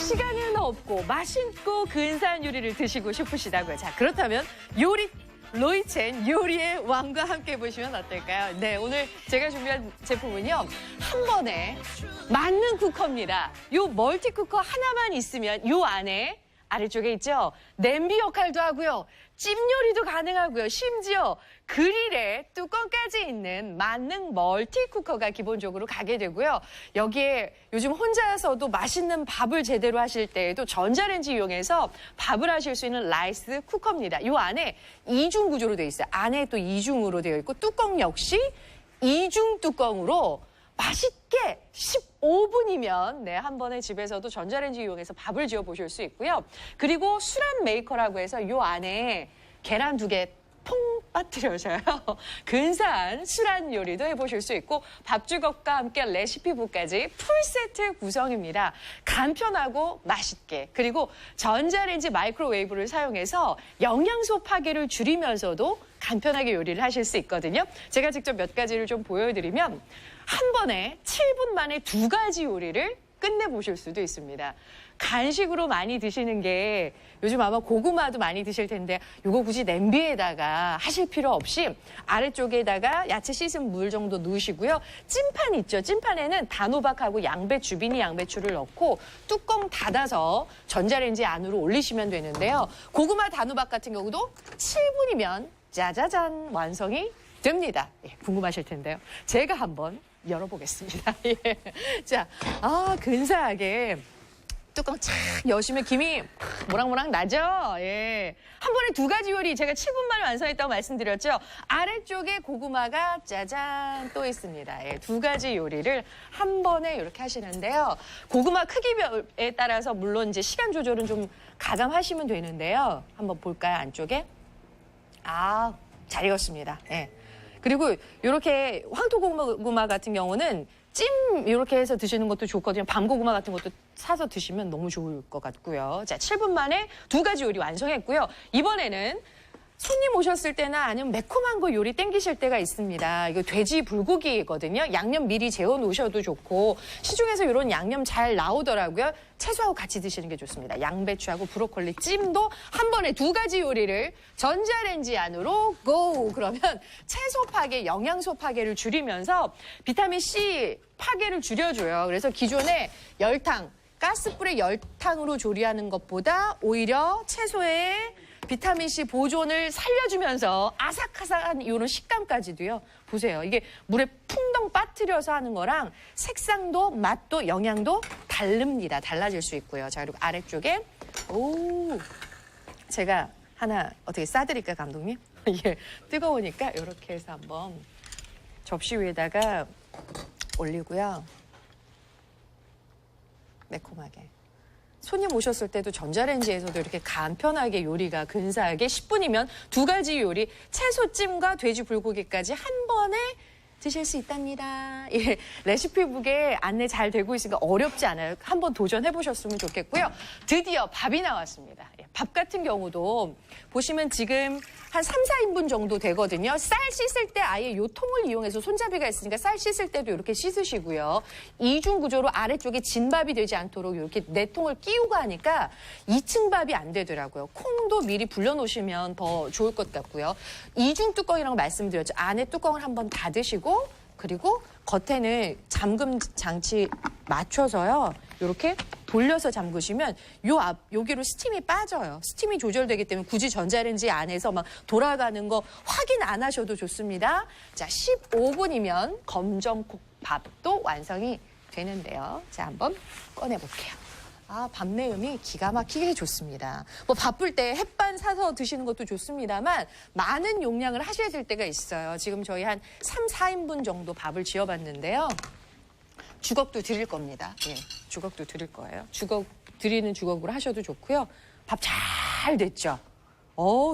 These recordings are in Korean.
시간은 없고 맛있고 근사한 요리를 드시고 싶으시다고요. 자, 그렇다면 요리 로이첸 요리의 왕과 함께 보시면 어떨까요? 네, 오늘 제가 준비한 제품은요. 한 번에 만능 쿠커입니다. 요 멀티 쿠커 하나만 있으면 요 안에 아래쪽에 있죠. 냄비 역할도 하고요. 찜 요리도 가능하고요. 심지어 그릴에 뚜껑까지 있는 만능 멀티 쿠커가 기본적으로 가게 되고요. 여기에 요즘 혼자서도 맛있는 밥을 제대로 하실 때에도 전자레인지 이용해서 밥을 하실 수 있는 라이스 쿠커입니다. 이 안에 이중 구조로 되어 있어요. 안에 또 이중으로 되어 있고 뚜껑 역시 이중 뚜껑으로 맛있게 15분이면 네, 한 번에 집에서도 전자레인지 이용해서 밥을 지어 보실 수 있고요. 그리고 수란 메이커라고 해서 이 안에 계란 2개 퐁 빠뜨려져요. 근사한 수란 요리도 해보실 수 있고 밥주걱과 함께 레시피북까지 풀세트 구성입니다. 간편하고 맛있게 그리고 전자레인지 마이크로웨이브를 사용해서 영양소 파괴를 줄이면서도 간편하게 요리를 하실 수 있거든요. 제가 직접 몇 가지를 좀 보여드리면 한 번에 7분 만에 2가지 요리를 끝내보실 수도 있습니다. 간식으로 많이 드시는 게 요즘 아마 고구마도 많이 드실 텐데 이거 굳이 냄비에다가 하실 필요 없이 아래쪽에다가 야채 씻은 물 정도 넣으시고요. 찜판 있죠. 찜판에는 단호박하고 양배추, 미니 양배추를 넣고 뚜껑 닫아서 전자레인지 안으로 올리시면 되는데요. 고구마 단호박 같은 경우도 7분이면 짜자잔 완성이 됩니다. 예, 궁금하실 텐데요. 제가 한번 열어보겠습니다. 예. 자, 근사하게 뚜껑 착 여시면 김이 모락모락 나죠? 예. 한 번에 2가지 요리 제가 7분 만에 완성했다고 말씀드렸죠? 아래쪽에 고구마가 짜잔 또 있습니다. 예. 2가지 요리를 한 번에 이렇게 하시는데요. 고구마 크기에 따라서 물론 이제 시간 조절은 좀 가감하시면 되는데요. 한번 볼까요? 안쪽에? 잘 익었습니다. 예. 그리고 이렇게 황토고구마 같은 경우는 찜 이렇게 해서 드시는 것도 좋거든요. 밤고구마 같은 것도 사서 드시면 너무 좋을 것 같고요. 자, 7분 만에 2가지 요리 완성했고요. 이번에는 손님 오셨을 때나 아니면 매콤한 거 요리 땡기실 때가 있습니다. 이거 돼지 불고기거든요. 양념 미리 재워 놓으셔도 좋고 시중에서 이런 양념 잘 나오더라고요. 채소하고 같이 드시는 게 좋습니다. 양배추하고 브로콜리 찜도 한 번에 2가지 요리를 전자레인지 안으로 고! 그러면 채소 파괴, 영양소 파괴를 줄이면서 비타민C 파괴를 줄여줘요. 그래서 기존에 열탕, 가스불의 열탕으로 조리하는 것보다 오히려 채소의 비타민C 보존을 살려주면서 아삭아삭한 이런 식감까지도요. 보세요. 이게 물에 풍덩 빠뜨려서 하는 거랑 색상도 맛도 영양도 다릅니다. 달라질 수 있고요. 자, 그리고 아래쪽에 제가 하나 어떻게 싸드릴까요, 감독님? 예, 뜨거우니까 이렇게 해서 한번 접시 위에다가 올리고요. 매콤하게. 손님 오셨을 때도 전자레인지에서도 이렇게 간편하게 요리가 근사하게 10분이면 2가지 요리, 채소찜과 돼지 불고기까지 한 번에 드실 수 있답니다. 예, 레시피북에 안내 잘 되고 있으니까 어렵지 않아요. 한번 도전해 보셨으면 좋겠고요. 드디어 밥이 나왔습니다. 예, 밥 같은 경우도 보시면 지금 한 3, 4인분 정도 되거든요. 쌀 씻을 때 아예 요 통을 이용해서 손잡이가 있으니까 쌀 씻을 때도 이렇게 씻으시고요. 이중 구조로 아래쪽에 진밥이 되지 않도록 이렇게 4통을 끼우고 하니까 2층 밥이 안 되더라고요. 콩도 미리 불려놓으시면 더 좋을 것 같고요. 이중 뚜껑이라고 말씀드렸죠. 안에 뚜껑을 한번 닫으시고 그리고 겉에는 잠금 장치 맞춰서요. 이렇게 돌려서 잠그시면 여기로 스팀이 빠져요. 스팀이 조절되기 때문에 굳이 전자레인지 안에서 막 돌아가는 거 확인 안 하셔도 좋습니다. 자, 15분이면 검정콩밥도 완성이 되는데요. 자, 한번 꺼내볼게요. 밥 내음이 기가 막히게 좋습니다. 뭐 바쁠 때 햇반 사서 드시는 것도 좋습니다만 많은 용량을 하셔야 될 때가 있어요. 지금 저희 한 3, 4인분 정도 밥을 지어봤는데요. 주걱도 드릴 겁니다. 예, 주걱도 드릴 거예요. 드리는 주걱으로 하셔도 좋고요. 밥 잘 됐죠?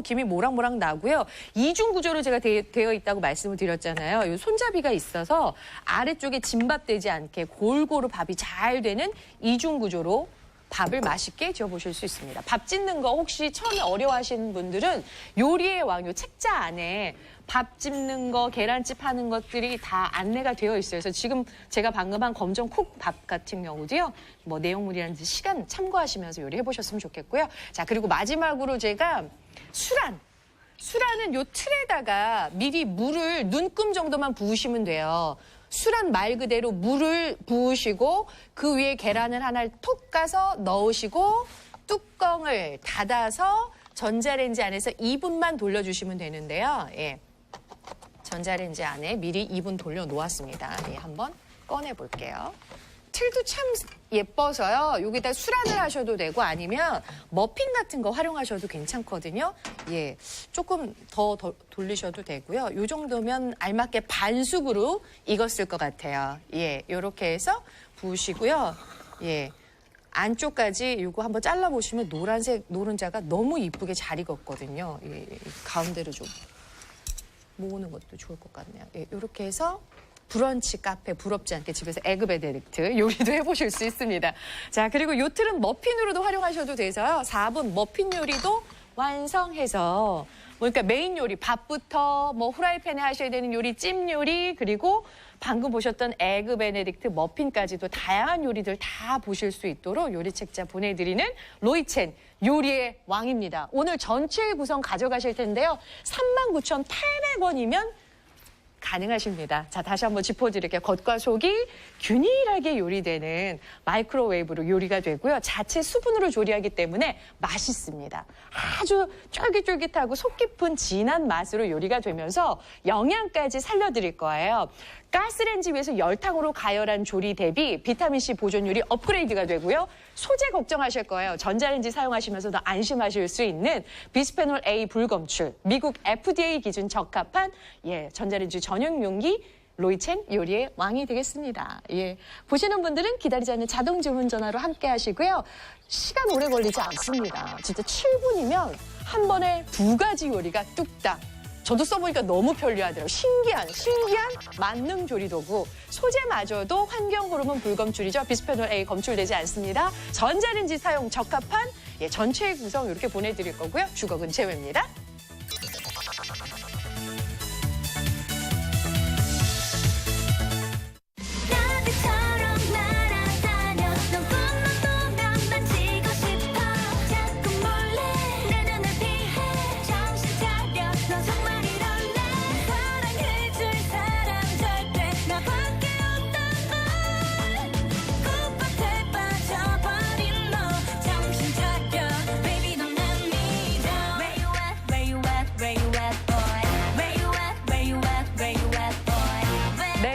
김이 모락모락 나고요. 이중 구조로 제가 되어 있다고 말씀을 드렸잖아요. 이 손잡이가 있어서 아래쪽에 짐밥되지 않게 골고루 밥이 잘 되는 이중 구조로 밥을 맛있게 지어보실 수 있습니다. 밥 짓는 거 혹시 처음에 어려워하시는 분들은 요리의 왕, 요 책자 안에 밥 짓는 거, 계란찜 하는 것들이 다 안내가 되어 있어요. 그래서 지금 제가 방금 한 검정 콕 밥 같은 경우도요. 뭐 내용물이라든지 시간 참고하시면서 요리해 보셨으면 좋겠고요. 자, 그리고 마지막으로 제가 수란은 요 틀에다가 미리 물을 눈금 정도만 부으시면 돼요. 수란 말 그대로 물을 부으시고 그 위에 계란을 하나를 톡 까서 넣으시고 뚜껑을 닫아서 전자레인지 안에서 2분만 돌려주시면 되는데요. 예. 전자레인지 안에 미리 2분 돌려 놓았습니다. 예, 한번 꺼내 볼게요. 틀도 참 예뻐서요. 여기다 수란을 하셔도 되고 아니면 머핀 같은 거 활용하셔도 괜찮거든요. 예, 조금 더 돌리셔도 되고요. 이 정도면 알맞게 반숙으로 익었을 것 같아요. 예, 이렇게 해서 부으시고요. 예, 안쪽까지 이거 한번 잘라보시면 노란색 노른자가 너무 이쁘게 잘 익었거든요. 예, 가운데로 좀 모으는 것도 좋을 것 같네요. 예, 이렇게 해서 브런치 카페 부럽지 않게 집에서 에그 베네딕트 요리도 해보실 수 있습니다. 자, 그리고 요 틀은 머핀으로도 활용하셔도 돼서요. 4분 머핀 요리도 완성해서 그러니까 메인 요리 밥부터 뭐 후라이팬에 하셔야 되는 요리, 찜 요리 그리고 방금 보셨던 에그 베네딕트 머핀까지도 다양한 요리들 다 보실 수 있도록 요리책자 보내드리는 로이첸 요리의 왕입니다. 오늘 전체 구성 가져가실 텐데요. 39,800원이면 가능하십니다. 자, 다시 한번 짚어드릴게요. 겉과 속이 균일하게 요리되는 마이크로웨이브로 요리가 되고요. 자체 수분으로 조리하기 때문에 맛있습니다. 아주 쫄깃쫄깃하고 속 깊은 진한 맛으로 요리가 되면서 영양까지 살려드릴 거예요. 가스레인지 위에서 열탕으로 가열한 조리 대비 비타민C 보존 요리 업그레이드가 되고요. 소재 걱정하실 거예요. 전자레인지 사용하시면서도 안심하실 수 있는 비스페놀 A 불검출, 미국 FDA 기준 적합한 전자레인지 전용 용기 로이첸 요리의 왕이 되겠습니다. 예, 보시는 분들은 기다리지 않는 자동 주문 전화로 함께 하시고요. 시간 오래 걸리지 않습니다. 진짜 7분이면 한 번에 2가지 요리가 뚝딱. 저도 써보니까 너무 편리하더라고요. 신기한 만능 조리도구. 소재마저도 환경 호르몬 불검출이죠. 비스페놀 A 검출되지 않습니다. 전자레인지 사용 적합한 전체 구성 이렇게 보내드릴 거고요. 주걱은 제외입니다.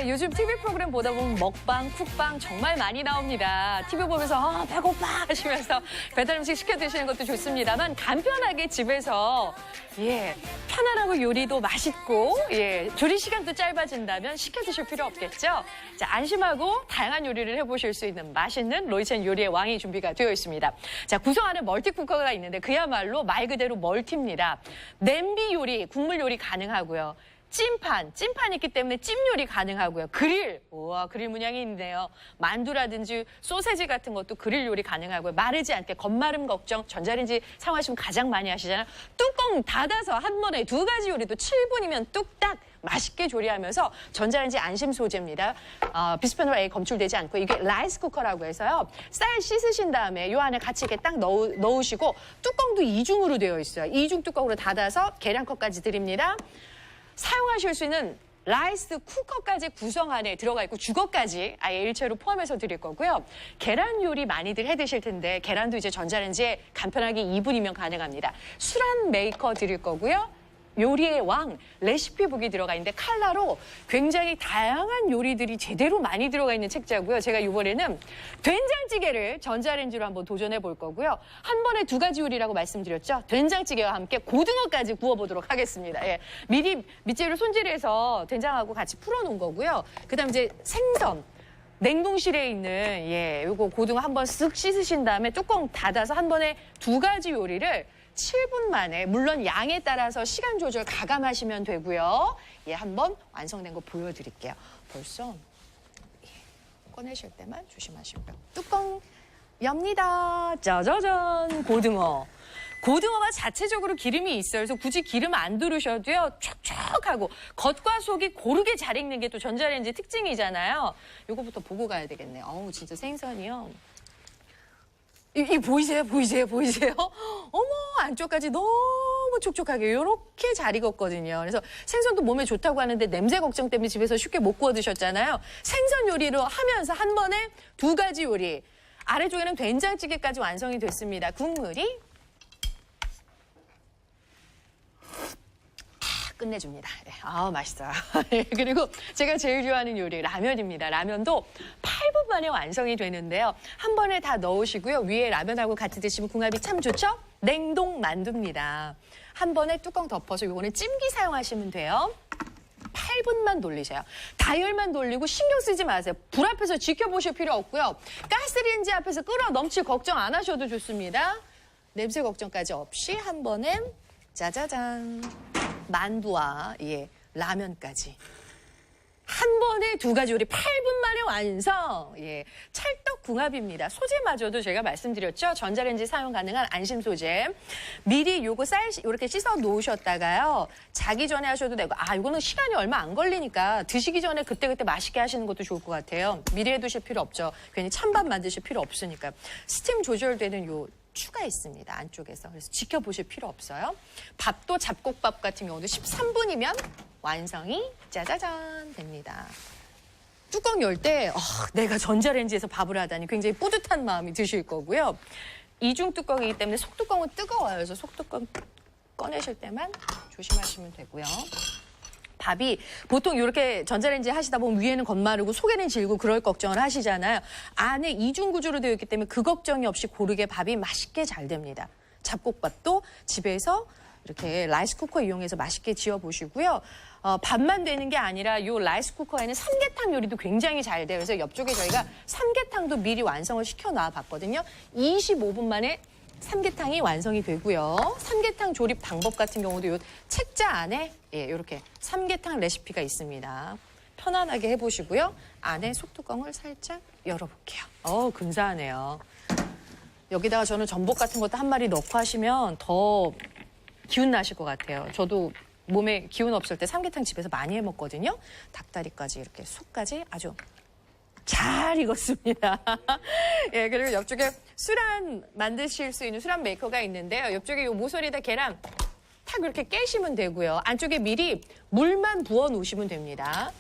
요즘 TV 프로그램 보다 보면 먹방, 쿡방 정말 많이 나옵니다. TV 보면서 배고파 하시면서 배달 음식 시켜 드시는 것도 좋습니다만 간편하게 집에서 편안하고 요리도 맛있고 조리 시간도 짧아진다면 시켜 드실 필요 없겠죠? 자, 안심하고 다양한 요리를 해보실 수 있는 맛있는 로이첸 요리의 왕이 준비가 되어 있습니다. 자, 구성하는 멀티쿠커가 있는데 그야말로 말 그대로 멀티입니다. 냄비 요리, 국물 요리 가능하고요. 찜판 있기 때문에 찜 요리 가능하고요. 그릴 문양이 있네요. 만두라든지 소세지 같은 것도 그릴 요리 가능하고요. 마르지 않게 겉마름 걱정 전자레인지 사용하시면 가장 많이 하시잖아요. 뚜껑 닫아서 한 번에 2가지 요리도 7분이면 뚝딱 맛있게 조리하면서 전자레인지 안심 소재입니다. 비스페놀 A 검출되지 않고 이게 라이스 쿠커라고 해서요. 쌀 씻으신 다음에 요 안에 같이 이렇게 딱 넣으시고 뚜껑도 이중으로 되어 있어요. 이중 뚜껑으로 닫아서 계량컵까지 드립니다. 사용하실 수 있는 라이스 쿠커까지 구성 안에 들어가 있고 주걱까지 아예 일체로 포함해서 드릴 거고요. 계란 요리 많이들 해 드실 텐데 계란도 이제 전자레인지에 간편하게 2분이면 가능합니다. 수란 메이커 드릴 거고요. 요리의 왕 레시피북이 들어가 있는데 칼라로 굉장히 다양한 요리들이 제대로 많이 들어가 있는 책자고요. 제가 이번에는 된장찌개를 전자레인지로 한번 도전해 볼 거고요. 한 번에 2가지 요리라고 말씀드렸죠. 된장찌개와 함께 고등어까지 구워보도록 하겠습니다. 예, 미리 밑재료 손질해서 된장하고 같이 풀어놓은 거고요. 그다음 이제 생선. 냉동실에 있는 요거 고등어 한번 쓱 씻으신 다음에 뚜껑 닫아서 한 번에 2가지 요리를 7분 만에, 물론 양에 따라서 시간 조절 가감하시면 되고요. 한번 완성된 거 보여드릴게요. 벌써 꺼내실 때만 조심하시고요. 뚜껑 엽니다. 짜자잔, 고등어. 고등어가 자체적으로 기름이 있어요. 그래서 굳이 기름 안 두르셔도요. 촉촉하고 겉과 속이 고르게 잘 익는 게 또 전자레인지 특징이잖아요. 요거부터 보고 가야 되겠네요. 어우, 진짜 생선이요. 이 보이세요? 보이세요? 어머, 안쪽까지 너무 촉촉하게 이렇게 잘 익었거든요. 그래서 생선도 몸에 좋다고 하는데 냄새 걱정 때문에 집에서 쉽게 못 구워 드셨잖아요. 생선 요리로 하면서 한 번에 2가지 요리. 아래쪽에는 된장찌개까지 완성이 됐습니다. 국물이 끝내줍니다. 맛있어요. 그리고 제가 제일 좋아하는 요리 라면입니다. 라면도 8분 만에 완성이 되는데요. 한 번에 다 넣으시고요. 위에 라면하고 같이 드시면 궁합이 참 좋죠? 냉동 만두입니다. 한 번에 뚜껑 덮어서 이거는 찜기 사용하시면 돼요. 8분만 돌리세요. 다이얼만 돌리고 신경 쓰지 마세요. 불 앞에서 지켜보실 필요 없고요. 가스레인지 앞에서 끓어 넘칠 걱정 안 하셔도 좋습니다. 냄새 걱정까지 없이 한 번에 짜자잔. 만두와 라면까지 한 번에 2가지 요리 8분 만에 완성. 찰떡궁합입니다. 소재마저도 제가 말씀드렸죠. 전자레인지 사용 가능한 안심 소재. 미리 요거 이렇게 씻어 놓으셨다가요. 자기 전에 하셔도 되고, 이거는 시간이 얼마 안 걸리니까 드시기 전에 그때그때 맛있게 하시는 것도 좋을 것 같아요. 미리 해두실 필요 없죠. 괜히 찬밥 만드실 필요 없으니까. 스팀 조절되는 요 추가 있습니다. 안쪽에서. 그래서 지켜보실 필요 없어요. 밥도 잡곡밥 같은 경우도 13분이면 완성이 짜자잔 됩니다. 뚜껑 열 때 내가 전자레인지에서 밥을 하다니 굉장히 뿌듯한 마음이 드실 거고요. 이중 뚜껑이기 때문에 속뚜껑은 뜨거워요. 그래서 속뚜껑 꺼내실 때만 조심하시면 되고요. 밥이 보통 이렇게 전자레인지 하시다 보면 위에는 겉마르고 속에는 질고 그럴 걱정을 하시잖아요. 안에 이중 구조로 되어 있기 때문에 그 걱정이 없이 고르게 밥이 맛있게 잘 됩니다. 잡곡밥도 집에서 이렇게 라이스 쿠커 이용해서 맛있게 지어 보시고요. 밥만 되는 게 아니라 이 라이스 쿠커에는 삼계탕 요리도 굉장히 잘 돼요. 그래서 옆쪽에 저희가 삼계탕도 미리 완성을 시켜 놔 봤거든요. 25분 만에 삼계탕이 완성이 되고요. 삼계탕 조립 방법 같은 경우도 이 책자 안에 이렇게 삼계탕 레시피가 있습니다. 편안하게 해보시고요. 안에 속뚜껑을 살짝 열어볼게요. 근사하네요. 여기다가 저는 전복 같은 것도 한 마리 넣고 하시면 더 기운 나실 것 같아요. 저도 몸에 기운 없을 때 삼계탕 집에서 많이 해 먹거든요. 닭다리까지 이렇게 속까지 아주 잘 익었습니다. 그리고 옆쪽에 수란 만드실 수 있는 수란 메이커가 있는데요. 옆쪽에 이 모서리에다 계란 탁 이렇게 깨시면 되고요. 안쪽에 미리 물만 부어 놓으시면 됩니다.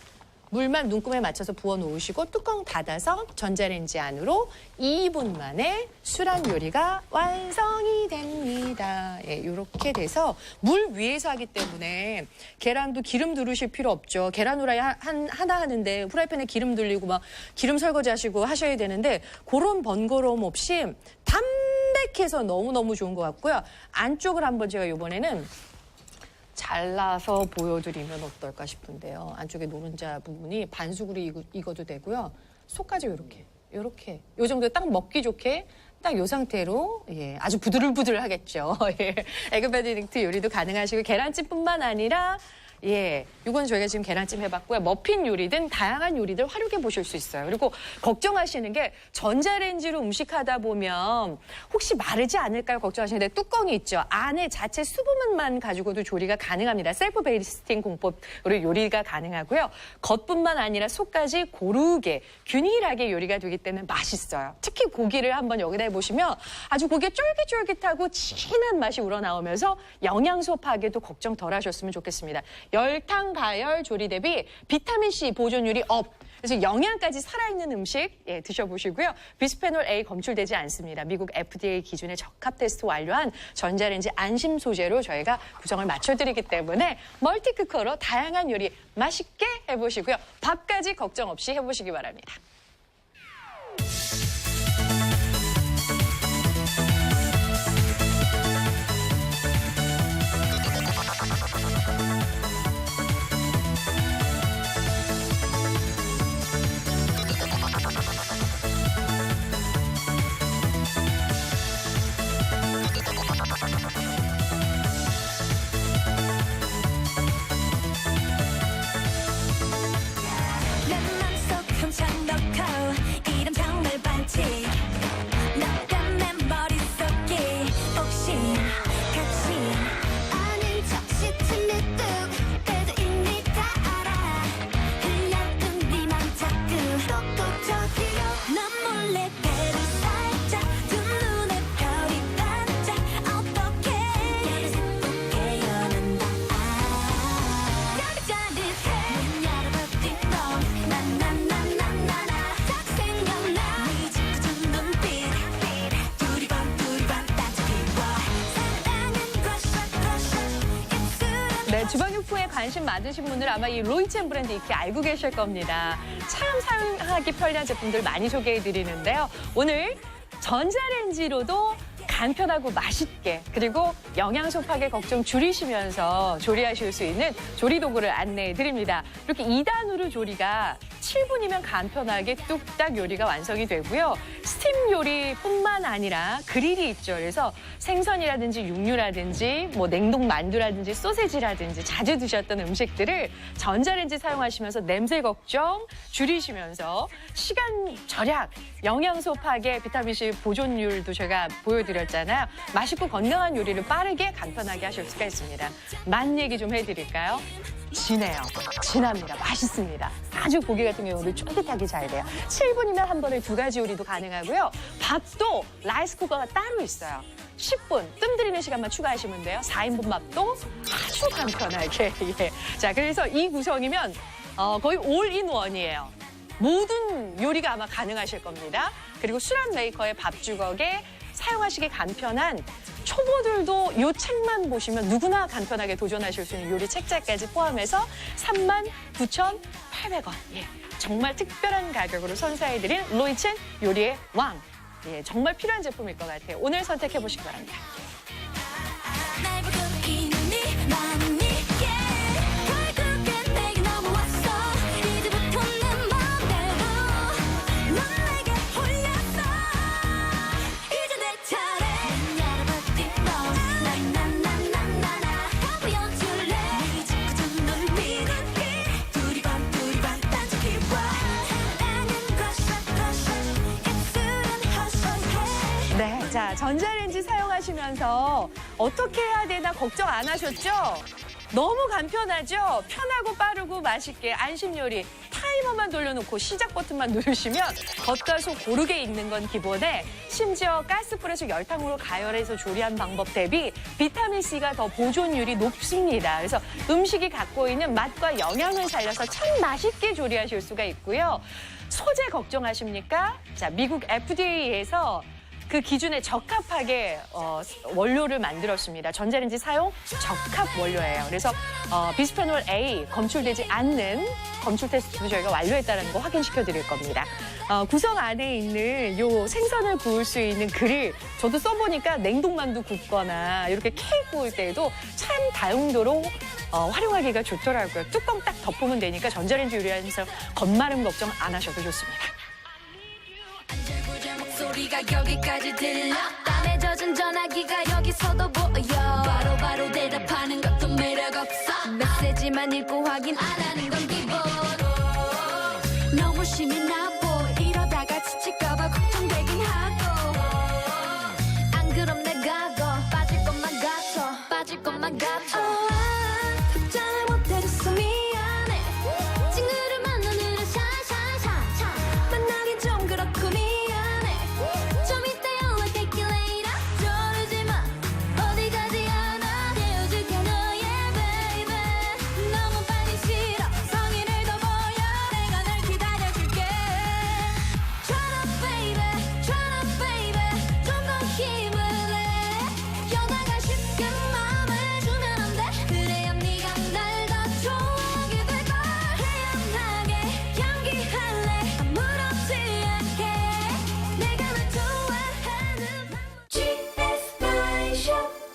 물만 눈금에 맞춰서 부어 놓으시고 뚜껑 닫아서 전자레인지 안으로 2분 만에 수란 요리가 완성이 됩니다. 이렇게 돼서 물 위에서 하기 때문에 계란도 기름 두르실 필요 없죠. 계란 후라이 하나 하는데 후라이팬에 기름 둘리고 막 기름 설거지 하시고 하셔야 되는데 그런 번거로움 없이 담백해서 너무너무 좋은 것 같고요. 안쪽을 한번 제가 이번에는 잘라서 보여드리면 어떨까 싶은데요. 안쪽에 노른자 부분이 반숙으로 익어도 되고요. 속까지 이렇게 요 정도 딱 먹기 좋게 딱 요 상태로 아주 부들부들하겠죠. 에그 베네딕트 요리도 가능하시고 계란찜뿐만 아니라 이건 저희가 지금 계란찜 해봤고요. 머핀 요리든 다양한 요리들 활용해 보실 수 있어요. 그리고 걱정하시는 게 전자레인지로 음식하다 보면 혹시 마르지 않을까요? 걱정하시는데 뚜껑이 있죠. 안에 자체 수분만 가지고도 조리가 가능합니다. 셀프 베이스팅 공법으로 요리가 가능하고요. 겉뿐만 아니라 속까지 고르게 균일하게 요리가 되기 때문에 맛있어요. 특히 고기를 한번 여기다 해보시면 아주 고기가 쫄깃쫄깃하고 진한 맛이 우러나오면서 영양소 파괴도 걱정 덜 하셨으면 좋겠습니다. 열탕 가열 조리 대비 비타민C 보존율이 업. 그래서 영양까지 살아있는 음식 드셔보시고요. 비스페놀 A 검출되지 않습니다. 미국 FDA 기준에 적합 테스트 완료한 전자레인지 안심 소재로 저희가 구성을 맞춰드리기 때문에 멀티쿠커로 다양한 요리 맛있게 해보시고요. 밥까지 걱정 없이 해보시기 바랍니다. 네, 주방용품에 관심 많으신 분들 아마 이 로이첸 브랜드 익히 알고 계실 겁니다. 참 사용하기 편리한 제품들 많이 소개해드리는데요. 오늘 전자레인지로도 간편하고 맛있게 그리고 영양소 파괴 걱정 줄이시면서 조리하실 수 있는 조리 도구를 안내해 드립니다. 이렇게 2단으로 조리가 7분이면 간편하게 뚝딱 요리가 완성이 되고요. 스팀 요리뿐만 아니라 그릴이 있죠. 그래서 생선이라든지 육류라든지 뭐 냉동 만두라든지 소세지라든지 자주 드셨던 음식들을 전자레인지 사용하시면서 냄새 걱정 줄이시면서 시간 절약, 영양소 파괴, 비타민C 보존율도 제가 보여드렸잖아요. 맛있고 건강한 요리를 빠르게 간편하게 하실 수가 있습니다. 맛 얘기 좀 해드릴까요? 진해요. 진합니다. 맛있습니다. 아주 고기 같은 경우는 쫄깃하게 잘 돼요. 7분이면 한 번에 2가지 요리도 가능하고요. 밥도 라이스 쿠커가 따로 있어요. 10분 뜸 들이는 시간만 추가하시면 돼요. 4인분 밥도 아주 간편하게. 예. 자, 그래서 이 구성이면 거의 올인원이에요. 모든 요리가 아마 가능하실 겁니다. 그리고 수란 메이커의 밥주걱에 사용하시기 간편한 초보들도 이 책만 보시면 누구나 간편하게 도전하실 수 있는 요리 책자까지 포함해서 39,800원. 예, 정말 특별한 가격으로 선사해드린 로이첸 요리의 왕. 예, 정말 필요한 제품일 것 같아요. 오늘 선택해보시기 바랍니다. 네, 자, 전자레인지 사용하시면서 어떻게 해야 되나 걱정 안 하셨죠? 너무 간편하죠? 편하고 빠르고 맛있게 안심 요리. 타이머만 돌려놓고 시작 버튼만 누르시면 겉과 속 고르게 익는 건 기본에 심지어 가스불에서 열탕으로 가열해서 조리한 방법 대비 비타민C가 더 보존율이 높습니다. 그래서 음식이 갖고 있는 맛과 영양을 살려서 참 맛있게 조리하실 수가 있고요. 소재 걱정하십니까? 자, 미국 FDA에서 그 기준에 적합하게 원료를 만들었습니다. 전자레인지 사용 적합 원료예요. 그래서 비스페놀 A 검출되지 않는 검출 테스트도 저희가 완료했다는 거 확인시켜 드릴 겁니다. 구성 안에 있는 요 생선을 구울 수 있는 그릴 저도 써보니까 냉동만두 굽거나 이렇게 케이크 구울 때에도 참 다용도로 활용하기가 좋더라고요. 뚜껑 딱 덮으면 되니까 전자레인지 요리하면서 겉마름 걱정 안 하셔도 좋습니다. 소리가 여기까지 들려 땀에 젖은 전화기가 여기서도 보여 바로바로 대답하는 것도 매력없어 메시지만 읽고 확인 안 하는 건 기본 너무 심히 나보 이러다가 지칠까봐 걱정되긴 하고 안 그럼 내가 더 빠질 것만 같아 답장을 못해줬어 미안해 친구를 만나느라 샤샤샤 만나기 좀 그렇고 샵